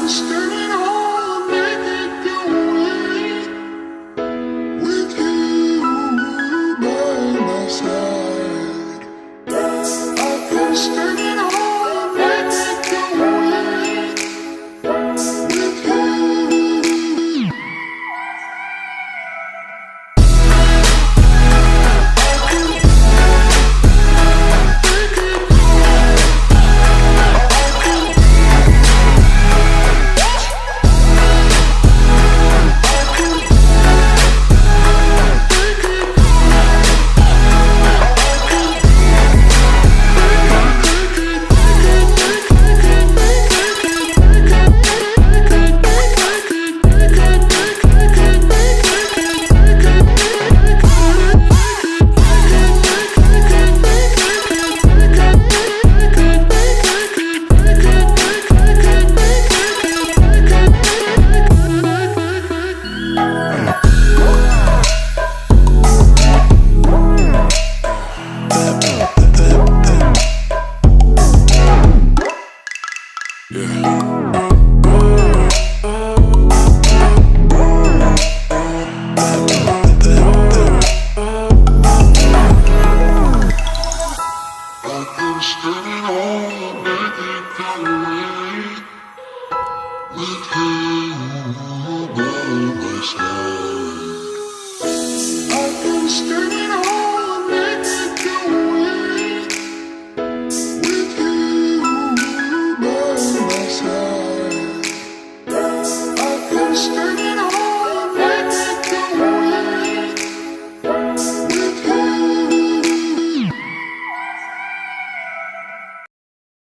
standing on naked going with you by my side. I've been standing on naked going with you. Standing on naked going with you by my side. I've been standing